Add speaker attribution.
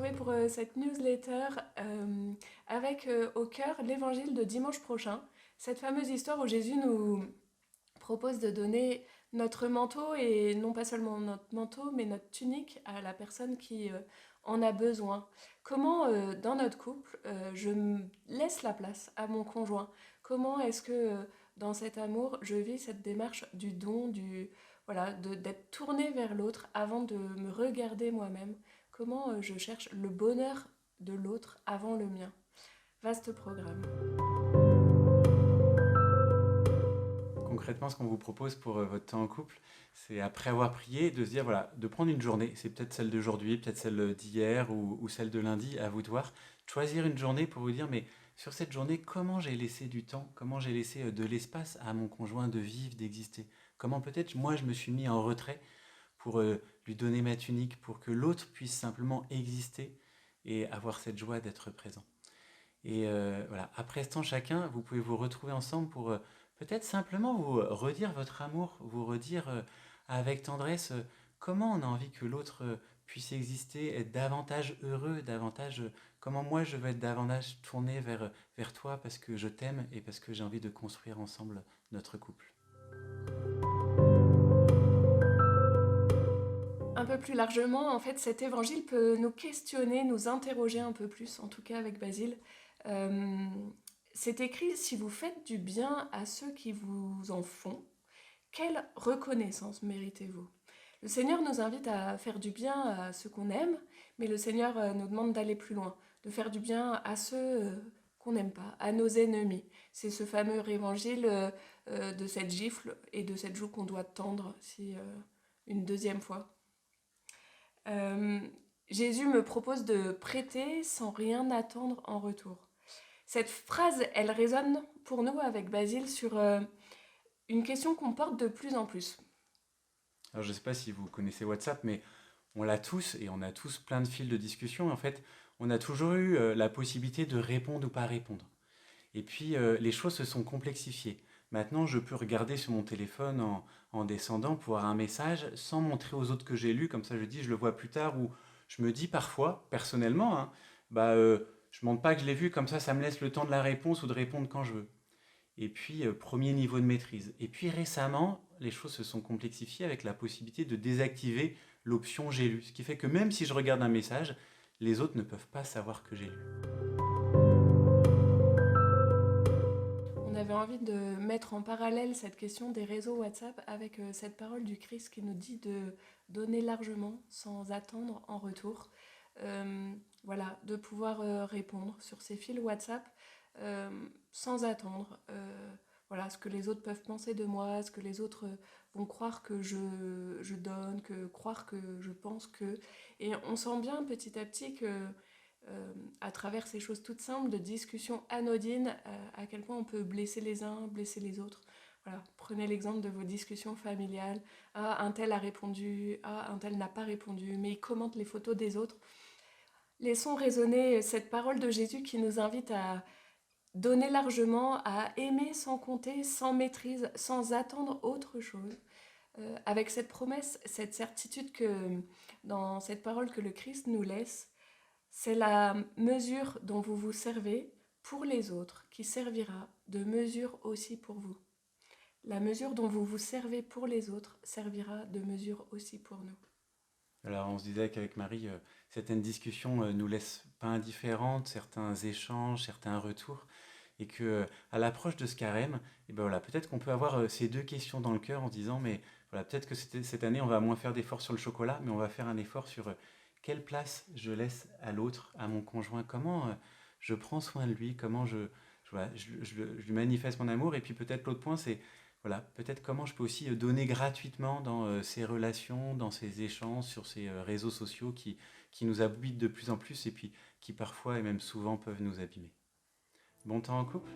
Speaker 1: retrouver pour cette newsletter avec au cœur l'évangile de dimanche prochain, cette fameuse histoire où Jésus nous propose de donner notre manteau, et non pas seulement notre manteau, mais notre tunique à la personne qui en a besoin. Comment, dans notre couple, je laisse la place à mon conjoint? Comment est-ce que, dans cet amour, je vis cette démarche du don, voilà, d'être tournée vers l'autre avant de me regarder moi-même? Comment je cherche le bonheur de l'autre avant le mien? Vaste programme.
Speaker 2: Concrètement, ce qu'on vous propose pour votre temps en couple, c'est après avoir prié, de se dire, voilà, de prendre une journée, c'est peut-être celle d'aujourd'hui, peut-être celle d'hier ou celle de lundi, à vous de voir, de choisir une journée pour vous dire, mais sur cette journée, comment j'ai laissé du temps, comment j'ai laissé de l'espace à mon conjoint de vivre, d'exister, comment peut-être moi je me suis mis en retrait pour lui donner ma tunique, pour que l'autre puisse simplement exister et avoir cette joie d'être présent. Et voilà, après ce temps, chacun, vous pouvez vous retrouver ensemble pour peut-être simplement vous redire votre amour, vous redire avec tendresse comment on a envie que l'autre puisse exister, être davantage heureux, davantage comment moi je veux être davantage tourné vers toi parce que je t'aime et parce que j'ai envie de construire ensemble notre couple.
Speaker 1: Un peu plus largement, en fait, cet évangile peut nous questionner, nous interroger un peu plus, en tout cas avec Basile. Euh, c'est écrit: si vous faites du bien à ceux qui vous en font, quelle reconnaissance méritez-vous? Le Seigneur nous invite à faire du bien à ceux qu'on aime, mais le Seigneur nous demande d'aller plus loin, de faire du bien à ceux qu'on n'aime pas, à nos ennemis. C'est ce fameux évangile de cette gifle et de cette joue qu'on doit tendre si, une deuxième fois. Euh, Jésus me propose de prêter sans rien attendre en retour. Cette phrase, elle résonne pour nous avec Basile sur une question qu'on porte de plus en plus.
Speaker 2: Alors je ne sais pas si vous connaissez WhatsApp, mais on l'a tous et on a tous plein de fils de discussion. En fait, on a toujours eu la possibilité de répondre ou pas répondre. Et puis, les choses se sont complexifiées. Maintenant, je peux regarder sur mon téléphone en descendant pour avoir un message sans montrer aux autres que j'ai lu. Comme ça, je dis, je le vois plus tard. Ou je me dis parfois, personnellement, hein, bah, je ne montre pas que je l'ai vu. Comme ça me laisse le temps de la réponse ou de répondre quand je veux. Et puis, premier niveau de maîtrise. Et puis récemment, les choses se sont complexifiées avec la possibilité de désactiver l'option j'ai lu. Ce qui fait que même si je regarde un message, les autres ne peuvent pas savoir que j'ai lu.
Speaker 1: On avait envie de mettre en parallèle cette question des réseaux WhatsApp avec cette parole du Christ qui nous dit de donner largement sans attendre en retour. Voilà, de pouvoir répondre sur ces fils WhatsApp euh, sans attendre. Voilà, ce que les autres peuvent penser de moi, ce que les autres vont croire que je donne, croire que je pense que. Et on sent bien petit à petit que à travers ces choses toutes simples de discussions anodines, à quel point on peut blesser les uns, blesser les autres. Voilà, prenez l'exemple de vos discussions familiales. Ah, un tel a répondu, ah, un tel n'a pas répondu, mais il commente les photos des autres. Laissons résonner cette parole de Jésus qui nous invite à donner largement, à aimer sans compter, sans maîtrise, sans attendre autre chose. Avec cette promesse, cette certitude que dans cette parole que le Christ nous laisse, c'est la mesure dont vous vous servez pour les autres qui servira de mesure aussi pour vous. La mesure dont vous vous servez pour les autres servira de mesure aussi pour nous.
Speaker 2: Alors, on se disait qu'avec Marie, certaines discussions nous laissent pas indifférentes, certains échanges, certains retours, et que à l'approche de ce carême, et ben voilà, peut-être qu'on peut avoir ces deux questions dans le cœur en se disant, mais voilà, peut-être que cette année, on va moins faire d'efforts sur le chocolat, mais on va faire un effort sur quelle place je laisse à l'autre, à mon conjoint, comment je prends soin de lui, comment voilà, je lui manifeste mon amour, et puis peut-être l'autre point, c'est voilà, peut-être comment je peux aussi donner gratuitement dans ces relations, dans ces échanges, sur ces réseaux sociaux qui nous habitent de plus en plus et puis qui parfois et même souvent peuvent nous abîmer. Bon temps en couple?